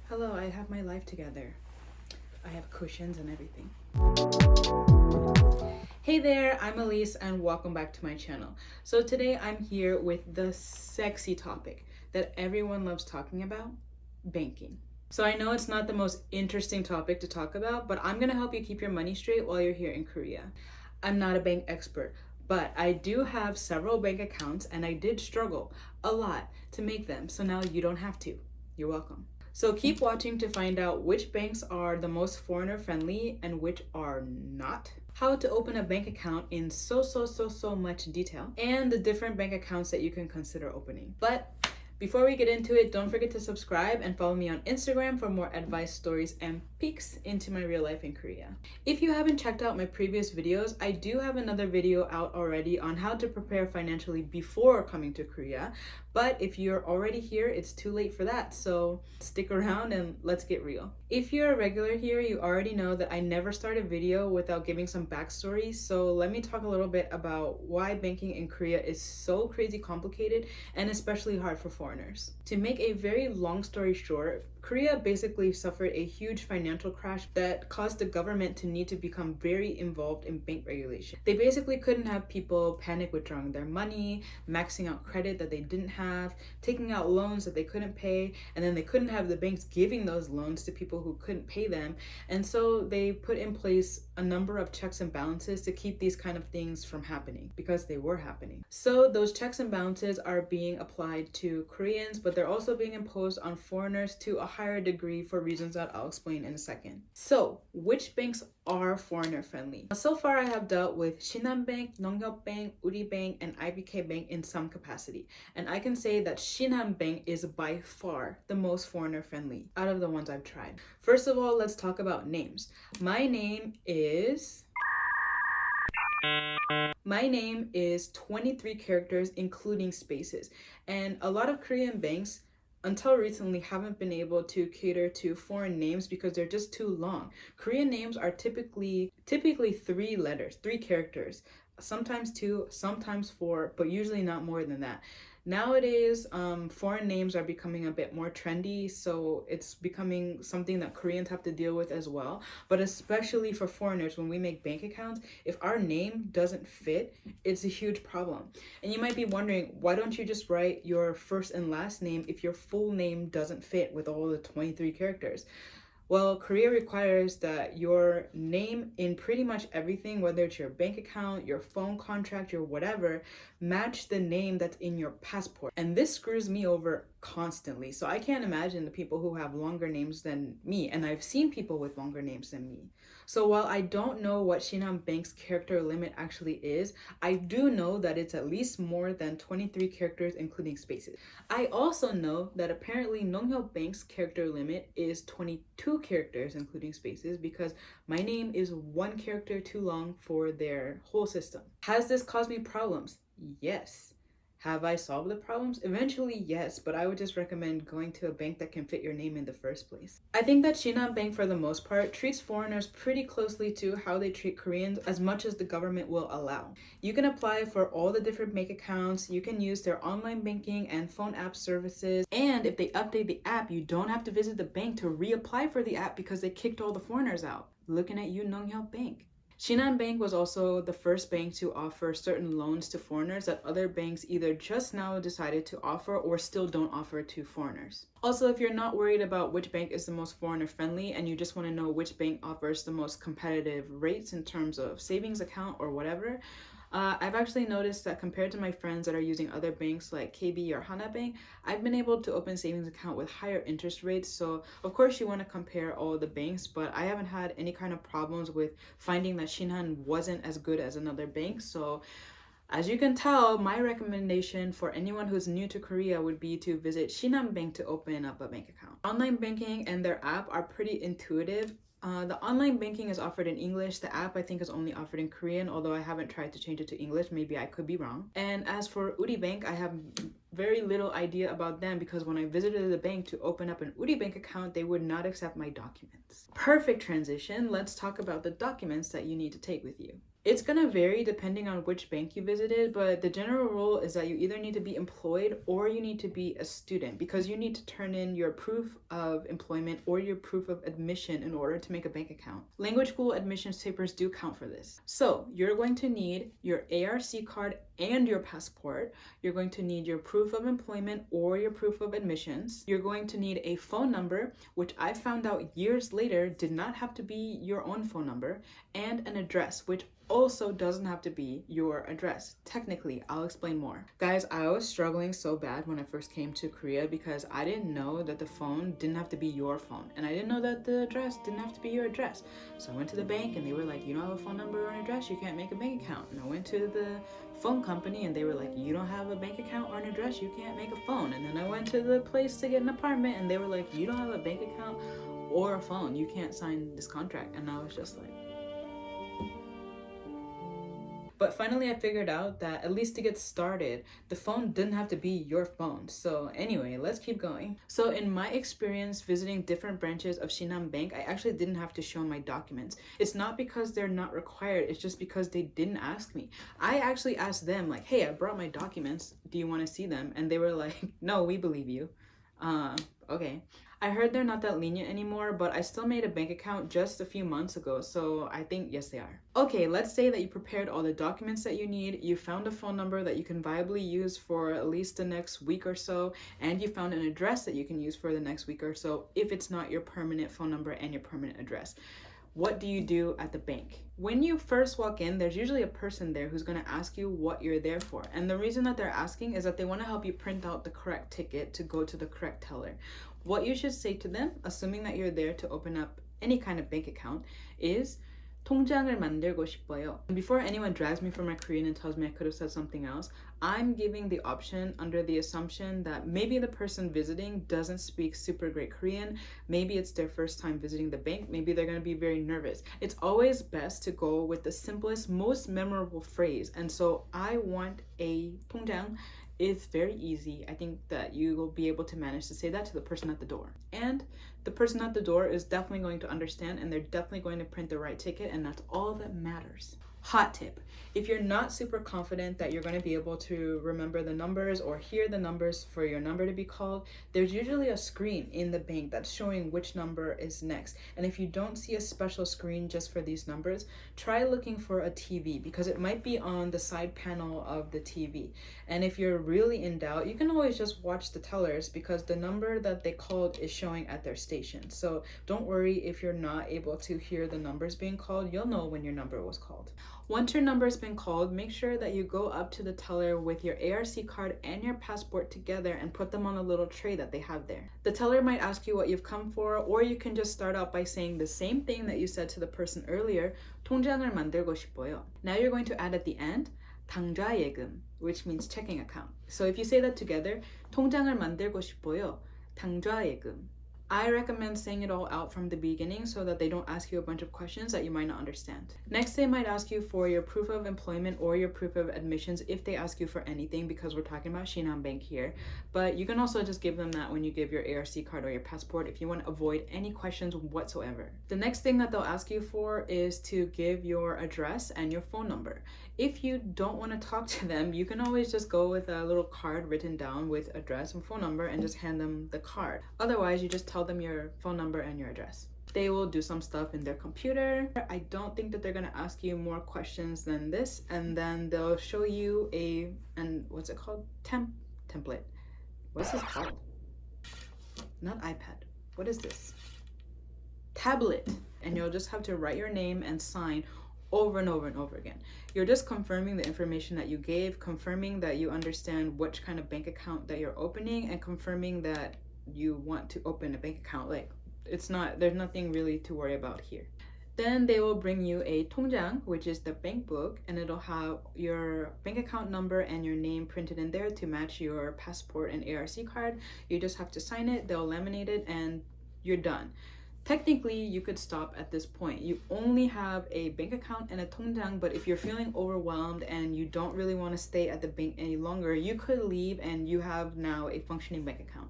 Hello, I have my life together. I have cushions and everything. Hey there, I'm Elise and welcome back to my channel. So today I'm here with the sexy topic that everyone loves talking about, banking. So I know it's not the most interesting topic to talk about, but I'm gonna help you keep your money straight while you're here in Korea. I'm not a bank expert, but I do have several bank accounts and I did struggle a lot to make them, so now you don't have to. You're welcome. So keep watching to find out which banks are the most foreigner friendly and which are not, how to open a bank account in so much detail, and the different bank accounts that you can consider opening. But before we get into it, don't forget to subscribe and follow me on Instagram for more advice, stories, and peeks into my real life in Korea. If you haven't checked out my previous videos, I do have another video out already on how to prepare financially before coming to Korea. But if you're already here, it's too late for that. So stick around and let's get real. If you're a regular here, you already know that I never start a video without giving some backstory. So let me talk a little bit about why banking in Korea is so crazy complicated and especially hard for foreigners. To make a very long story short, Korea basically suffered a huge financial crash that caused the government to need to become very involved in bank regulation. They basically couldn't have people panic withdrawing their money, maxing out credit that they didn't have, taking out loans that they couldn't pay, and then they couldn't have the banks giving those loans to people who couldn't pay them. And so they put in place a number of checks and balances to keep these kind of things from happening because they were happening. So those checks and balances are being applied to Koreans, but they're also being imposed on foreigners to a higher degree for reasons that I'll explain in a second. So, which banks are foreigner friendly? So far, I have dealt with Shinhan Nonghyuk, Uribank, and IBK Bank in some capacity. And I can say that Shinhan Bank is by far the most foreigner friendly out of the ones I've tried. First of all, let's talk about names. My name is 23 characters, including spaces. And a lot of Korean banks until recently haven't been able to cater to foreign names because they're just too long. Korean names are typically 3 letters, 3 characters, sometimes 2, sometimes 4, but usually not more than that. Nowadays, foreign names are becoming a bit more trendy, so it's becoming something that Koreans have to deal with as well. But especially for foreigners, when we make bank accounts, if our name doesn't fit, it's a huge problem. And you might be wondering, why don't you just write your first and last name if your full name doesn't fit with all the 23 characters? Well, Korea requires that your name in pretty much everything, whether it's your bank account, your phone contract, your whatever, match the name that's in your passport. And this screws me over constantly. So I can't imagine the people who have longer names than me. And I've seen people with longer names than me. So while I don't know what Shinhan Bank's character limit actually is, I do know that it's at least more than 23 characters, including spaces. I also know that apparently Nonghyuk Bank's character limit is 22 characters, including spaces, because my name is 1 character too long for their whole system. Has this caused me problems? Yes. Have I solved the problems? Eventually, yes, but I would just recommend going to a bank that can fit your name in the first place. I think that Shinhan Bank, for the most part, treats foreigners pretty closely to how they treat Koreans as much as the government will allow. You can apply for all the different bank accounts, you can use their online banking and phone app services, and if they update the app, you don't have to visit the bank to reapply for the app because they kicked all the foreigners out. Looking at you, Nonghyuk Bank. Shinhan Bank was also the first bank to offer certain loans to foreigners that other banks either just now decided to offer or still don't offer to foreigners. Also, if you're not worried about which bank is the most foreigner friendly and you just want to know which bank offers the most competitive rates in terms of savings account or whatever, I've actually noticed that compared to my friends that are using other banks like KB or Hana Bank, I've been able to open savings account with higher interest rates. So of course you want to compare all the banks, but I haven't had any kind of problems with finding that Shinhan wasn't as good as another bank. So as you can tell, my recommendation for anyone who's new to Korea would be to visit Shinhan Bank to open up a bank account. Online banking and their app are pretty intuitive. The online banking is offered in English. The app I think is only offered in Korean, although I haven't tried to change it to English. Maybe I could be wrong. And as for Uribank, I have very little idea about them because when I visited the bank to open up an Uribank account, they would not accept my documents. Perfect transition. Let's talk about the documents that you need to take with you. It's gonna vary depending on which bank you visited, but the general rule is that you either need to be employed or you need to be a student, because you need to turn in your proof of employment or your proof of admission in order to make a bank account. Language school admissions papers do count for this. So you're going to need your ARC card and your passport. You're going to need your proof of employment or your proof of admissions. You're going to need a phone number, which I found out years later did not have to be your own phone number, and an address, which also doesn't have to be your address. Technically, I'll explain more. Guys, I was struggling so bad when I first came to Korea because I didn't know that the phone didn't have to be your phone, and I didn't know that the address didn't have to be your address. So I went to the bank and they were like, you don't have a phone number or an address, you can't make a bank account. And I went to the phone company and they were like, you don't have a bank account or an address, you can't make a phone. And then I went to the place to get an apartment and they were like, you don't have a bank account or a phone, you can't sign this contract. And I was just like, but finally I figured out that at least to get started, the phone didn't have to be your phone. So anyway, let's keep going. So in my experience visiting different branches of Shinhan Bank, I actually didn't have to show my documents. It's not because they're not required, it's just because they didn't ask me. I actually asked them like, hey, I brought my documents, do you want to see them? And they were like, no, we believe you. Okay. I heard they're not that lenient anymore, but I still made a bank account just a few months ago, so I think yes they are. Okay, let's say that you prepared all the documents that you need, you found a phone number that you can viably use for at least the next week or so, and you found an address that you can use for the next week or so if it's not your permanent phone number and your permanent address. What do you do at the bank? When you first walk in, there's usually a person there who's going to ask you what you're there for. And the reason that they're asking is that they want to help you print out the correct ticket to go to the correct teller. What you should say to them, assuming that you're there to open up any kind of bank account, is 통장을 만들고 싶어요. And before anyone drags me for my Korean and tells me I could have said something else, I'm giving the option under the assumption that maybe the person visiting doesn't speak super great Korean, maybe it's their first time visiting the bank, maybe they're going to be very nervous. It's always best to go with the simplest, most memorable phrase. And so I want a 통장. It's very easy. I think that you will be able to manage to say that to the person at the door. And the person at the door is definitely going to understand, and they're definitely going to print the right ticket, and that's all that matters. Hot tip. If you're not super confident that you're going to be able to remember the numbers or hear the numbers for your number to be called, there's usually a screen in the bank that's showing which number is next. And if you don't see a special screen just for these numbers, try looking for a TV, because it might be on the side panel of the TV. And if you're really in doubt, you can always just watch the tellers, because the number that they called is showing at their station. So don't worry if you're not able to hear the numbers being called, you'll know when your number was called. Once your number has been called, make sure that you go up to the teller with your ARC card and your passport together and put them on a little tray that they have there. The teller might ask you what you've come for, or you can just start out by saying the same thing that you said to the person earlier, 통장을 만들고 싶어요. Now you're going to add at the end, 당좌 예금, which means checking account. So if you say that together, 통장을 만들고 싶어요, 당좌 예금. I recommend saying it all out from the beginning so that they don't ask you a bunch of questions that you might not understand. Next, they might ask you for your proof of employment or your proof of admissions if they ask you for anything, because we're talking about Shinhan Bank here. But you can also just give them that when you give your ARC card or your passport if you want to avoid any questions whatsoever. The next thing that they'll ask you for is to give your address and your phone number. If you don't want to talk to them, you can always just go with a little card written down with address and phone number and just hand them the card. Otherwise, you just tell them your phone number and your address. They will do some stuff in their computer. I don't think that they're going to ask you more questions than this, and then they'll show you what's it called? Template. What's this called? Not iPad. What is this? Tablet. And you'll just have to write your name and sign over and over and over again. You're just confirming the information that you gave, confirming that you understand which kind of bank account that you're opening, and confirming that you want to open a bank account. Like, there's nothing really to worry about here. Then they will bring you a 통장, which is the bank book, and it'll have your bank account number and your name printed in there to match your passport and ARC card. You just have to sign it, they'll laminate it, and you're done. Technically, you could stop at this point. You only have a bank account and a 통장, but if you're feeling overwhelmed and you don't really want to stay at the bank any longer, you could leave and you have now a functioning bank account.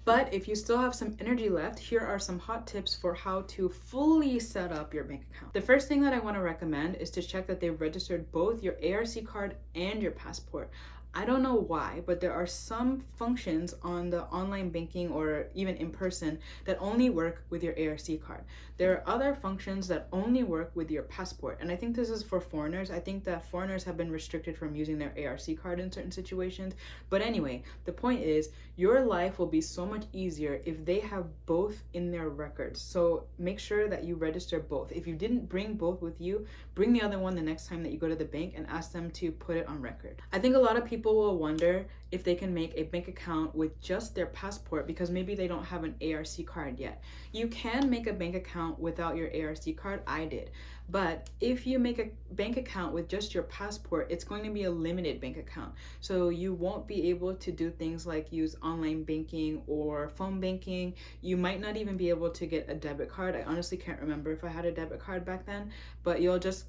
But if you still have some energy left, here are some hot tips for how to fully set up your bank account. The first thing that I want to recommend is to check that they've registered both your ARC card and your passport. I don't know why, but there are some functions on the online banking or even in person that only work with your ARC card. There are other functions that only work with your passport. And I think this is for foreigners. I think that foreigners have been restricted from using their ARC card in certain situations. But anyway, the point is your life will be so much easier if they have both in their records. So make sure that you register both. If you didn't bring both with you, bring the other one the next time that you go to the bank and ask them to put it on record. I think a lot of people will wonder if they can make a bank account with just their passport because maybe they don't have an ARC card yet. You can make a bank account without your ARC card. I did. But if you make a bank account with just your passport, it's going to be a limited bank account. So you won't be able to do things like use online banking or phone banking. You might not even be able to get a debit card. I honestly can't remember if I had a debit card back then, but you'll just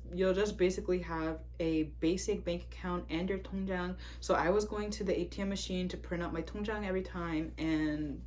basically have a basic bank account and your 통장. So I was going to the ATM machine to print out my 통장 every time, and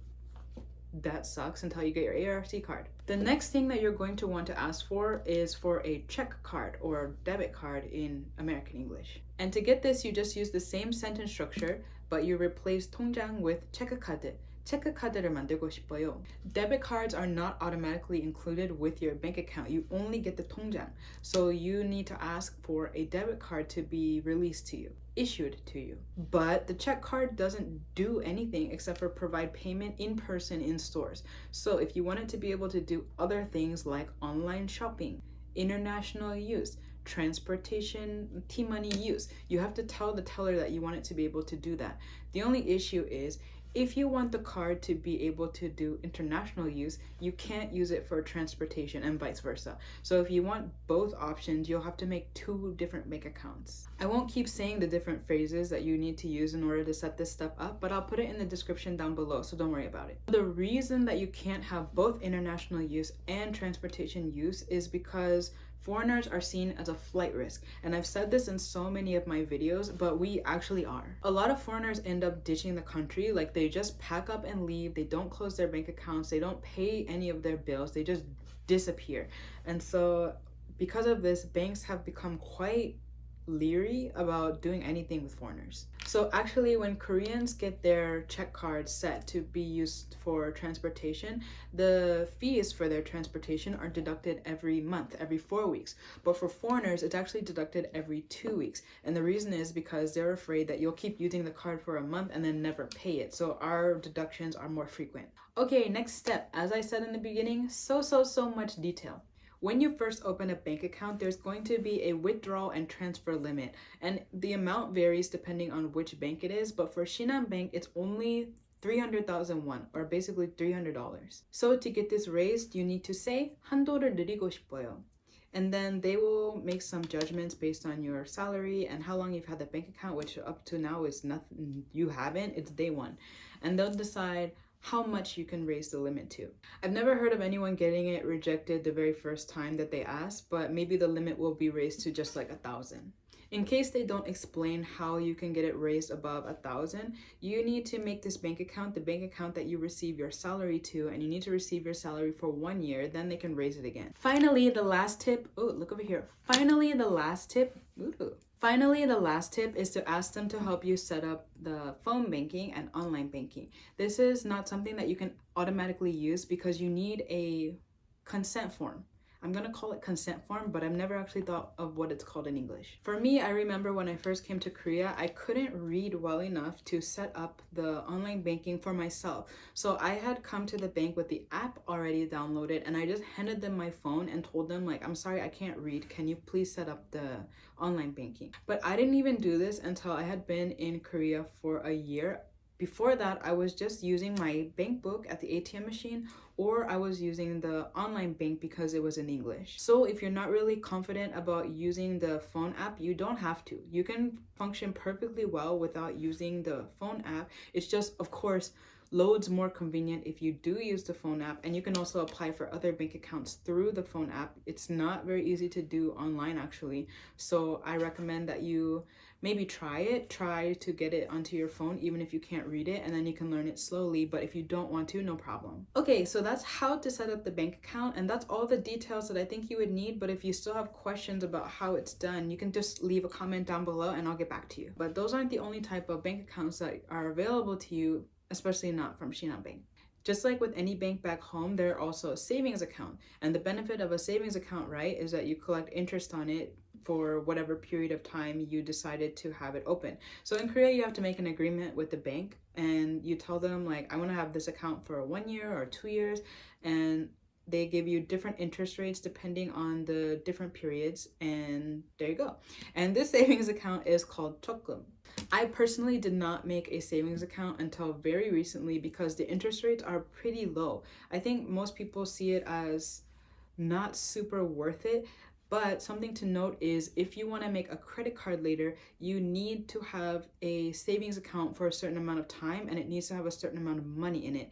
that sucks until you get your ARC card. The next thing that you're going to want to ask for is for a check card or debit card in American English. And to get this, you just use the same sentence structure, but you replace 통장 with 체크카드. 체크카드를 만들고 싶어요. Debit cards are not automatically included with your bank account. You only get the 통장. So you need to ask for a debit card to be released to you, issued to you. But the check card doesn't do anything except for provide payment in person in stores. So if you wanted to be able to do other things like online shopping, international use, transportation, T-money use, you have to tell the teller that you want it to be able to do that. The only issue is if you want the card to be able to do international use, you can't use it for transportation and vice versa. So if you want both options, you'll have to make 2 different bank accounts. I won't keep saying the different phrases that you need to use in order to set this stuff up, but I'll put it in the description down below, so don't worry about it. The reason that you can't have both international use and transportation use is because foreigners are seen as a flight risk, and I've said this in so many of my videos, but we actually are. A lot of foreigners end up ditching the country, like they just pack up and leave, they don't close their bank accounts, they don't pay any of their bills, they just disappear. And so because of this, banks have become quite leery about doing anything with foreigners. So actually, when Koreans get their check cards set to be used for transportation, the fees for their transportation are deducted every month, every 4 weeks. But for foreigners, it's actually deducted every 2 weeks. And the reason is because they're afraid that you'll keep using the card for a month and then never pay it. So our deductions are more frequent. Okay, next step. As I said in the beginning, so much detail. When you first open a bank account, there's going to be a withdrawal and transfer limit, and the amount varies depending on which bank it is, but for Shinhan Bank, it's only 300,000 won, or basically $300. So to get this raised, you need to say handolul nulligo 싶어요. And then they will make some judgments based on your salary and how long you've had the bank account, which up to now is nothing, you haven't, it's day 1. And they'll decide how much you can raise the limit to. I've never heard of anyone getting it rejected the very first time that they ask, but maybe the limit will be raised to just like 1,000. In case they don't explain how you can get it raised above 1,000, you need to make this bank account the bank account that you receive your salary to, and you need to receive your salary for 1 year, then they can raise it again. Finally, the last tip, look over here. Finally, the last tip is to ask them to help you set up the phone banking and online banking. This is not something that you can automatically use because you need a consent form. I'm gonna call it consent form, but I've never actually thought of what it's called in English. For me, I remember when I first came to Korea, I couldn't read well enough to set up the online banking for myself. So I had come to the bank with the app already downloaded, and I just handed them my phone and told them, like, I'm sorry, I can't read. Can you please set up the online banking? But I didn't even do this until I had been in Korea for a year. Before that, I was just using my bank book at the ATM machine, or I was using the online bank because it was in English. So if you're not really confident about using the phone app, you don't have to. You can function perfectly well without using the phone app. It's just, of course, loads more convenient if you do use the phone app, and you can also apply for other bank accounts through the phone app. It's not very easy to do online actually, so I recommend that you maybe try to get it onto your phone even if you can't read it, and then you can learn it slowly. But if you don't want to, no problem. Okay, so that's how to set up the bank account, and that's all the details that I think you would need. But if you still have questions about how it's done, you can just leave a comment down below and I'll get back to you. But those aren't the only type of bank accounts that are available to you, especially not from Shinhan Bank. Just like with any bank back home, there are also a savings account. And the benefit of a savings account, right, is that you collect interest on it for whatever period of time you decided to have it open. So in Korea, you have to make an agreement with the bank and you tell them like, I want to have this account for 1 year or 2 years, and they give you different interest rates depending on the different periods, and there you go. And this savings account is called chokum. I personally did not make a savings account until very recently because the interest rates are pretty low. I think most people see it as not super worth it. But something to note is if you want to make a credit card later, you need to have a savings account for a certain amount of time, and it needs to have a certain amount of money in it.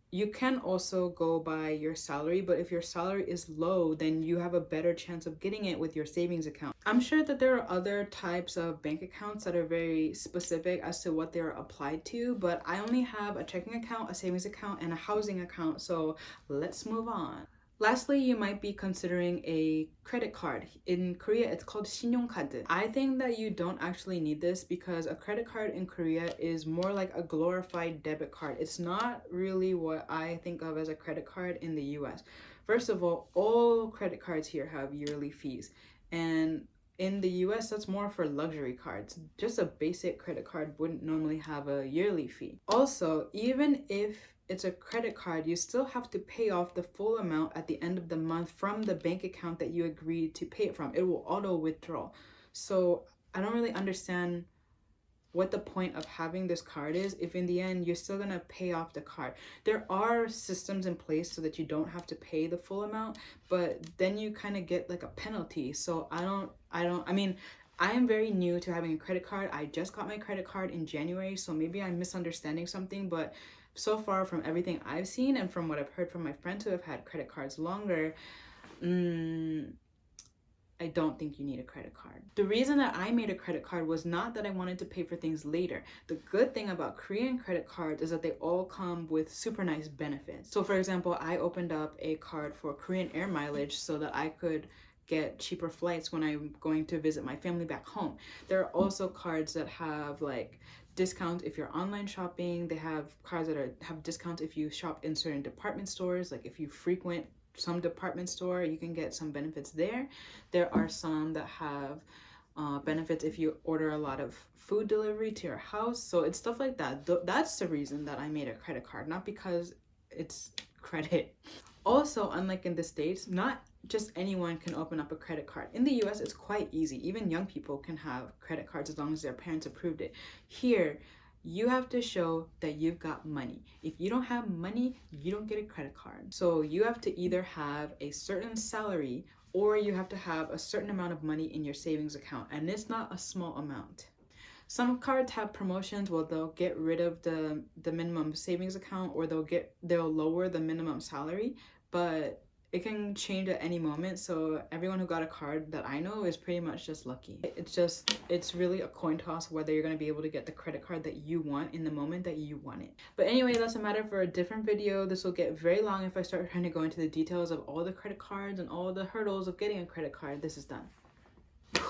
You can also go by your salary, but if your salary is low, then you have a better chance of getting it with your savings account. I'm sure that there are other types of bank accounts that are very specific as to what they're applied to, but I only have a checking account, a savings account, and a housing account, so let's move on. Lastly, you might be considering a credit card. In Korea, it's called 신용카드. I think that you don't actually need this because a credit card in Korea is more like a glorified debit card. It's not really what I think of as a credit card in the US. First of all credit cards here have yearly fees. And in the US, that's more for luxury cards. Just a basic credit card wouldn't normally have a yearly fee. Also, even if it's a credit card, you still have to pay off the full amount at the end of the month from the bank account that you agreed to pay it from. It will auto withdraw. So I don't really understand what the point of having this card is if in the end you're still gonna pay off the card. There are systems in place so that you don't have to pay the full amount, but then you kind of get like a penalty. So I mean, I am very new to having a credit card. I just got my credit card in January, so maybe I'm misunderstanding something, but so far from everything I've seen and from what I've heard from my friends who have had credit cards longer, I don't think you need a credit card. The reason that I made a credit card was not that I wanted to pay for things later. The good thing about Korean credit cards is that they all come with super nice benefits. So for example, I opened up a card for Korean air mileage so that I could get cheaper flights when I'm going to visit my family back home. There are also cards that have like discounts if you're online shopping. They have cards that have discounts if you shop in certain department stores. Like if you frequent some department store, you can get some benefits there. There are some that have benefits if you order a lot of food delivery to your house. So it's stuff like that. That's the reason that I made a credit card, not because it's credit. Also, unlike in the States, not just anyone can open up a credit card. In the US, it's quite easy. Even young people can have credit cards as long as their parents approved it. Here, you have to show that you've got money. If you don't have money, you don't get a credit card. So you have to either have a certain salary or you have to have a certain amount of money in your savings account, and it's not a small amount. Some cards have promotions where they'll get rid of the minimum savings account, or they'll lower the minimum salary, but it can change at any moment. So everyone who got a card that I know is pretty much just lucky. It's really a coin toss whether you're going to be able to get the credit card that you want in the moment that you want it. But anyway, that's a matter for a different video. This will get very long if I start trying to go into the details of all the credit cards and all the hurdles of getting a credit card. This is done.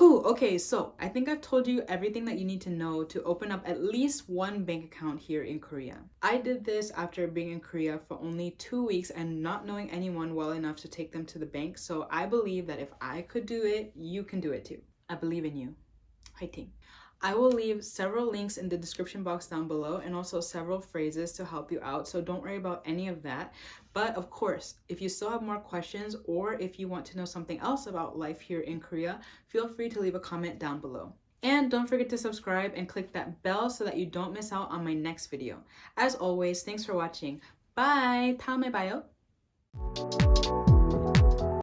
Okay, so I think I've told you everything that you need to know to open up at least one bank account here in Korea. I did this after being in Korea for only 2 weeks and not knowing anyone well enough to take them to the bank. So I believe that if I could do it, you can do it too. I believe in you. Fighting. I will leave several links in the description box down below and also several phrases to help you out, so don't worry about any of that. But of course, if you still have more questions or if you want to know something else about life here in Korea, feel free to leave a comment down below. And don't forget to subscribe and click that bell so that you don't miss out on my next video. As always, thanks for watching. Bye! 다음에 봐요!